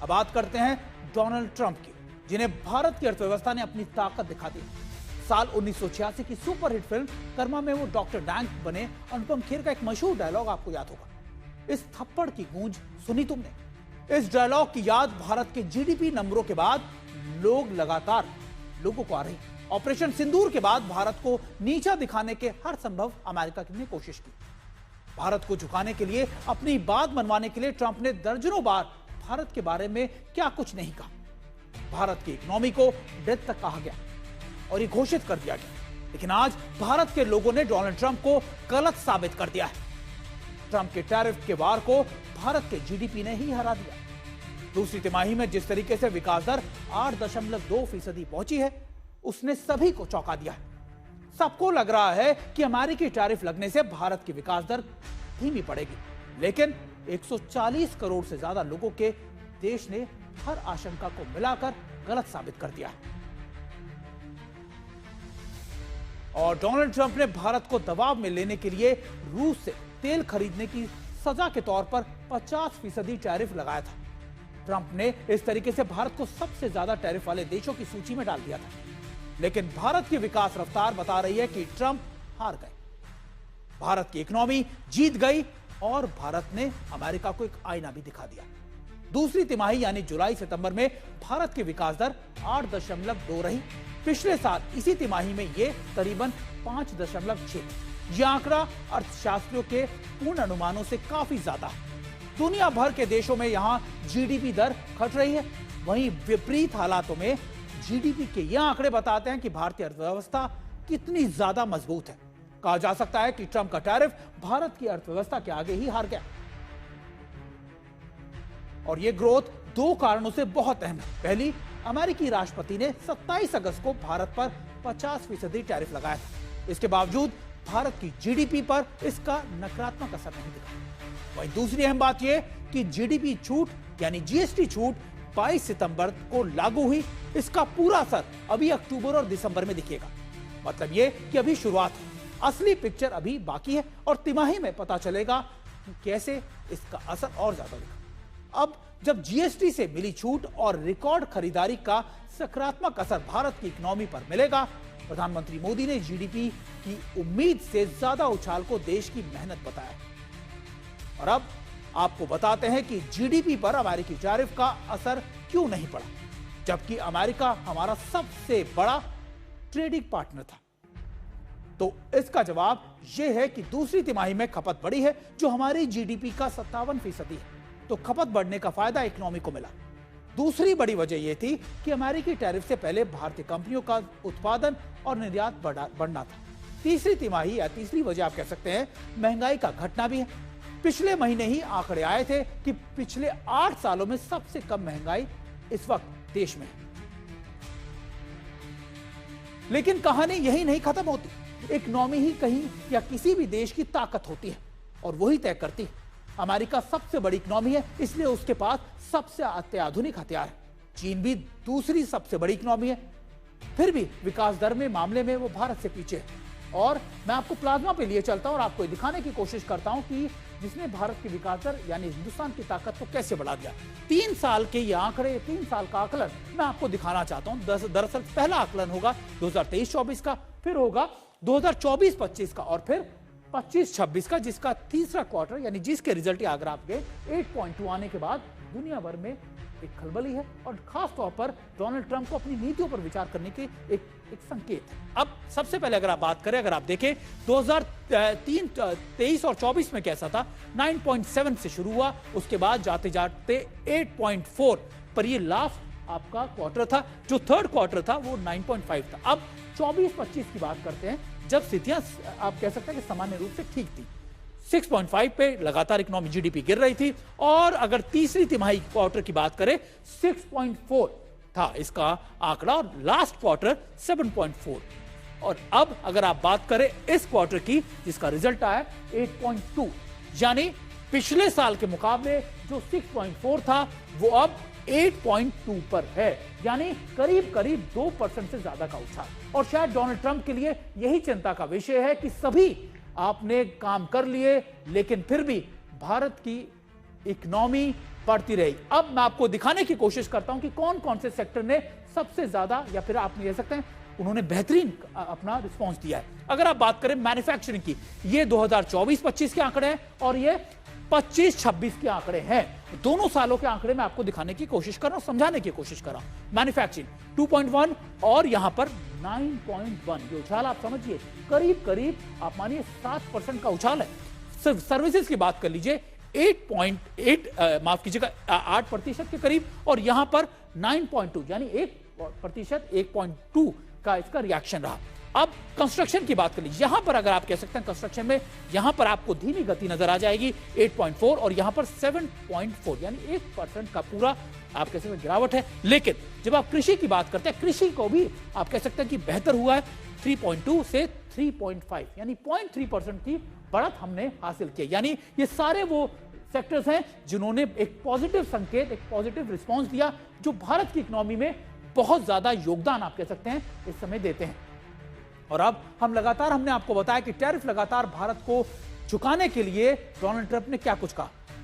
अब बात करते हैं डोनाल्ड ट्रंप की, जिन्हें भारत की अर्थव्यवस्था ने अपनी ताकत दिखा दी। साल 1986 की सुपरहिट फिल्म कर्मा में वो डॉक्टर डैंक बने अनुपम खेर का एक मशहूर डायलॉग आपको याद होगा, इस थप्पड़ की गूंज सुनी तुमने। इस डायलॉग की याद भारत के जीडीपी नंबरों के बाद लोगों को आ रही। ऑपरेशन सिंदूर के बाद भारत को नीचा दिखाने के हर संभव अमेरिका ने कोशिश की। भारत को झुकाने के लिए, अपनी बात मनवाने के लिए ट्रंप ने दर्जनों बार भारत के बारे में क्या कुछ नहीं कहा। भारत की इकोनॉमी को डेथ तक कहा गया और ये घोषित कर दिया गया, लेकिन आज भारत के लोगों ने डोनाल्ड ट्रंप को गलत साबित कर दिया है। ट्रंप के टैरिफ के वार को भारत के जीडीपी ने ही हरा दिया। दूसरी तिमाही में जिस तरीके से विकास दर 8.2% पहुंची है, उसने सभी को चौंका दिया है। सबको लग रहा है कि अमेरिकी टैरिफ लगने से भारत की विकास दर धीमी पड़ेगी, लेकिन 140 करोड़ से ज्यादा लोगों के देश ने हर आशंका को मिलाकर गलत साबित कर दिया है। और डोनाल्ड ट्रंप ने भारत को दबाव में लेने के लिए रूस से तेल खरीदने की सजा के तौर पर 50% टैरिफ लगाया था। ट्रंप ने इस तरीके से भारत को सबसे ज्यादा टैरिफ वाले देशों की सूची में डाल दिया था, लेकिन भारत की विकास रफ्तार बता रही है कि ट्रंप हार गए। भारत की इकोनॉमी जीत गई और भारत ने अमेरिका को एक आईना भी दिखा दिया। दूसरी तिमाही यानी जुलाई सितंबर में भारत की विकास दर 8.2 रही। पिछले साल इसी तिमाही में यह करीबन 5.6। यह आंकड़ा अर्थशास्त्रियों के पूर्ण अनुमानों से काफी ज्यादा है। दुनिया भर के देशों में यहां जीडीपी दर घट रही है, वहीं विपरीत हालातों में जीडीपी के ये आंकड़े बताते हैं कि भारतीय अर्थव्यवस्था कितनी ज्यादा मजबूत है। कहा जा सकता है कि ट्रंप का टैरिफ भारत की अर्थव्यवस्था के आगे ही हार गया। और यह ग्रोथ दो कारणों से बहुत अहम है। पहली, अमेरिकी राष्ट्रपति ने 27 अगस्त को भारत पर 50% टैरिफ लगाया था। इसके बावजूद भारत की जीडीपी पर इसका नकारात्मक असर नहीं दिखा। वहीं दूसरी अहम बात यह कि जीडीपी छूट यानी जीएसटी छूट 22 सितंबर को लागू हुई। इसका पूरा असर अभी अक्टूबर और दिसंबर में दिखेगा। मतलब यह कि अभी शुरुआत है, असली पिक्चर अभी बाकी है और तिमाही में पता चलेगा कि कैसे इसका असर और ज्यादा दिखा। अब जब जीएसटी से मिली छूट और रिकॉर्ड खरीदारी का सकारात्मक असर भारत की इकोनॉमी पर मिलेगा, प्रधानमंत्री मोदी ने जीडीपी की उम्मीद से ज्यादा उछाल को देश की मेहनत बताया। और अब आपको बताते हैं कि जीडीपी पर अमेरिकी टैरिफ का असर क्यों नहीं पड़ा, जबकि अमेरिका हमारा सबसे बड़ा ट्रेडिंग पार्टनर था। तो इसका जवाब यह है कि दूसरी तिमाही में खपत बढ़ी है, जो हमारी जीडीपी का 57% है। तो खपत बढ़ने का फायदा इकोनॉमी को मिला। दूसरी बड़ी वजह यह थी कि अमेरिकी टैरिफ से पहले भारतीय कंपनियों का उत्पादन और निर्यात बढ़ना था। तीसरी तिमाही या तीसरी वजह आप कह सकते हैं महंगाई का घटना भी है। पिछले महीने ही आंकड़े आए थे कि पिछले 8 सालों में सबसे कम महंगाई इस वक्त देश में है। लेकिन कहानी यही नहीं खत्म होती। इकोनॉमी ही कहीं या किसी भी देश की ताकत होती है और वही तय करती है। अमेरिका सबसे बड़ी इकोनॉमी है, इसलिए उसके पास सबसे अत्याधुनिक हथियार है। चीन भी दूसरी सबसे बड़ी इकोनॉमी है, फिर भी विकास दर में मामले में वो भारत से पीछे है। और मैं आपको प्लाज्मा पे लिए चलता हूं और आपको दिखाने की कोशिश करता हूं कि जिसने भारत की विकास दर यानी हिंदुस्तान की ताकत को कैसे बढ़ा दिया। 3 साल के ये आंकड़े, 3 साल का आकलन मैं आपको दिखाना चाहता हूं। दरअसल पहला आकलन होगा 2023-24 का, फिर होगा 2024-25 का और फिर 25-26 का, जिसका तीसरा क्वार्टर यानी जिसके रिजल्ट अगर आपके 8.2 आने के बाद दुनिया भर में एक खलबली है और खास तौर पर डोनाल्ड ट्रंप को अपनी नीतियों पर विचार करने के एक संकेत है। अब सबसे पहले अगर आप बात करें, अगर आप देखें 2023 और 24 में कैसा था, 9.7 से शुरू हुआ, उसके बाद जाते जाते 8.4 पर ये लास्ट आपका क्वार्टर था। जो थर्ड क्वार्टर था वो 9.5 था। अब 24-25 की बात करते हैं, जब स्थितियां आप कह सकते हैं कि सामान्य रूप से ठीक थी। 6.5 पे लगातार इकोनॉमी जीडीपी गिर रही थी और अगर तीसरी तिमाही क्वार्टर की बात करें 6.4 था इसका आंकड़ा और लास्ट क्वार्टर 7.4। और अब अगर आप बात करें इस क्वार्टर की, जिसका रिजल्ट आया 8.2, यानी पिछले साल के मुकाबले जो 6.4 था वो अब 8.2 पर है, यानी करीब करीब 2% से ज्यादा का उछाल। और शायद डोनाल्ड ट्रंप के लिए यही चिंता का विषय है कि सभी आपने काम कर लिए, लेकिन फिर भी भारत की इकोनॉमी बढ़ती रही। अब मैं आपको दिखाने की कोशिश करता हूं कि कौन कौन से सेक्टर ने सबसे ज्यादा, या फिर आप कह सकते हैं उन्होंने बेहतरीन अपना रिस्पांस दिया है। अगर आप बात करें मैन्युफैक्चरिंग की, ये 2024-25 के आंकड़े हैं और ये 25-26 के आंकड़े हैं। दोनों सालों के आंकड़े मैं आपको दिखाने की कोशिश कर रहा हूं, समझाने की कोशिश कर रहा हूं। मैन्युफैक्चरिंग 2.1 और यहां पर 9.1, ये उछाल आप समझिए करीब करीब आप मानिए 7% का उछाल है। सिर्फ सर्विसेज की बात कर लीजिए 8.8 माफ कीजिएगा 8% के करीब, और यहां पर 9.2 यानी 1%, 1.2 का इसका रिएक्शन रहा। अब कंस्ट्रक्शन की बात कर लीजिए, यहां पर अगर आप कह सकते हैं कंस्ट्रक्शन में यहां पर आपको धीमी गति नजर आ जाएगी 8.4, और यहां पर 7.4 यानी 1% का पूरा आप कह सकते हैं गिरावट है। लेकिन जब आप कृषि की बात करते हैं, कृषि को भी आप कह सकते हैं कि बेहतर हुआ है, 3.2 से 3.5 यानी 0.3% की बढ़त हमने हासिल की। यानी ये सारे वो सेक्टर्स हैं जिन्होंने एक पॉजिटिव संकेत, एक पॉजिटिव रिस्पांस दिया, जो भारत की इकोनॉमी में बहुत ज्यादा योगदान आप कह सकते हैं इस समय देते हैं। और अब हम लगातार, हमने आपको बताया कि टैरिफ लगातार भारत को झुकाने के लिए डोनाल्ड ट्रंप ने क्या कुछ कहा।